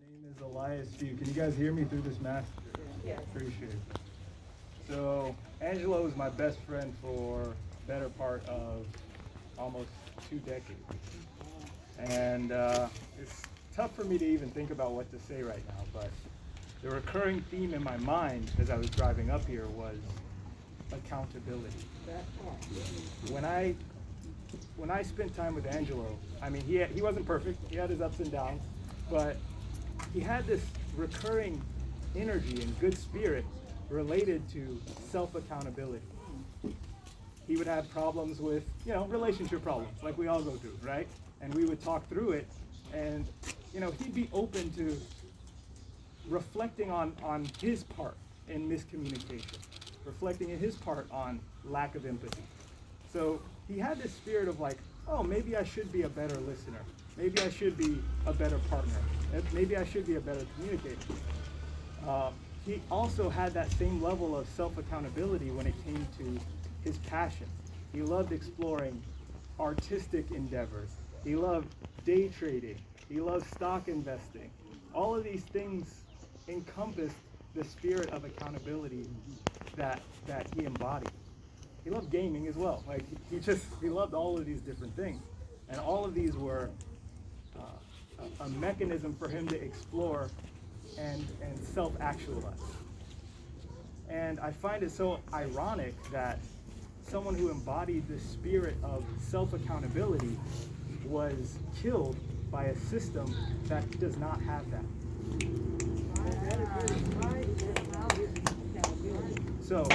name is Elias Steve. Can you guys hear me through this mask? Yes. Appreciate it. So Angelo is my best friend for a better part of almost 2 decades. And it's tough for me to even think about what to say right now, but the recurring theme in my mind as I was driving up here was accountability. When I spent time with Angelo, I mean, he wasn't perfect. He had his ups and downs, but he had this recurring energy and good spirit related to self-accountability. He would have problems with, relationship problems, like we all go through, right? And we would talk through it, and, he'd be open to reflecting on his part in miscommunication, reflecting in his part on lack of empathy. So he had this spirit of like, oh, maybe I should be a better listener. Maybe I should be a better partner. Maybe I should be a better communicator. He also had that same level of self-accountability when it came to his passion. He loved exploring artistic endeavors. He loved day trading. He loved stock investing. All of these things encompassed the spirit of accountability that he embodied. He loved gaming as well. Like he loved all of these different things, and all of these were a mechanism for him to explore and self-actualize. And I find it so ironic that someone who embodied the spirit of self-accountability was killed by a system that does not have that. So,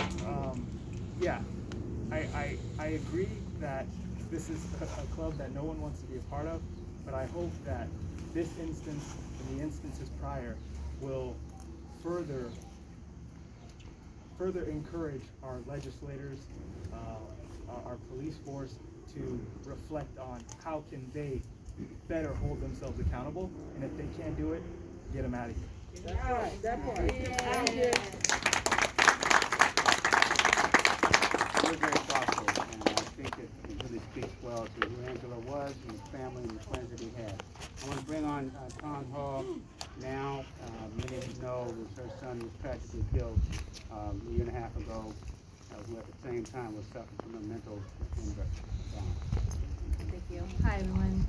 I agree that this is a club that no one wants to be a part of, but I hope that this instance and the instances prior will further encourage our legislators, our police force to reflect on how can they better hold themselves accountable, and if they can't do it, get them out of here. That's right. That part. You're very thoughtful, and I think it really speaks well to who Angela was and his family and the friends that he had. I want to bring on Tom Hall now. Many of you know that her son was tragically killed a year and a half ago, who at the same time was suffering from a mental injury. Thank you. Hi, everyone.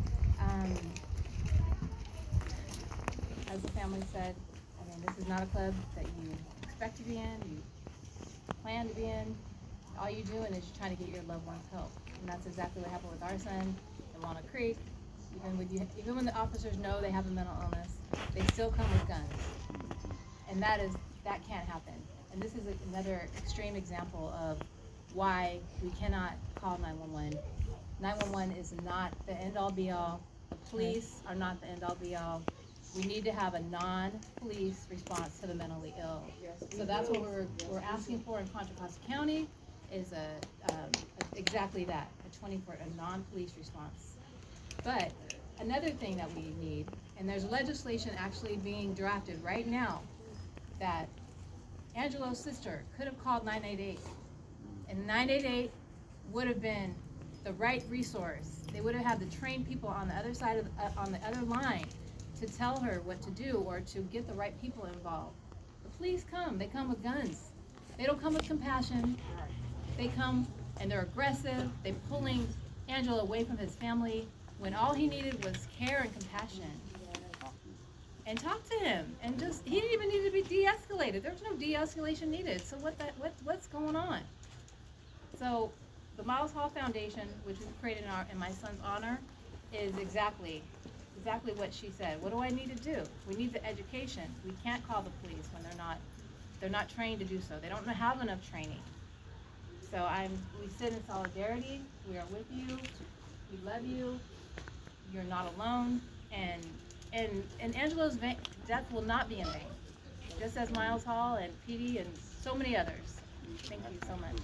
As the family said, this is not a club that you expect to be in, you plan to be in. All you're doing is you're trying to get your loved one's help. And that's exactly what happened with our son in Walnut Creek. Even when the officers know they have a mental illness, they still come with guns. And that can't happen. And this is another extreme example of why we cannot call 911. 911 is not the end-all be-all. The police are not the end-all be-all. We need to have a non-police response to the mentally ill. So that's what we're asking for in Contra Costa County, is exactly that, a non-police response. But another thing that we need, and there's legislation actually being drafted right now, that Angelo's sister could have called 988, and 988 would have been the right resource. They would have had the trained people on the other side of on the other line to tell her what to do or to get the right people involved. The police they come with guns. They don't come with compassion. They come and they're aggressive. They're pulling Angelo away from his family when all he needed was care and compassion. And talk to him, and he didn't even need to be de-escalated. There's no de-escalation needed. So what's going on? So the Miles Hall Foundation, which was created in my son's honor, is exactly what she said. What do I need to do? We need the education. We can't call the police when they're not trained to do so. They don't have enough training. So we sit in solidarity. We are with you. We love you. You're not alone. And Angelo's death will not be in vain. Just as Miles Hall and PD and so many others. Thank you so much.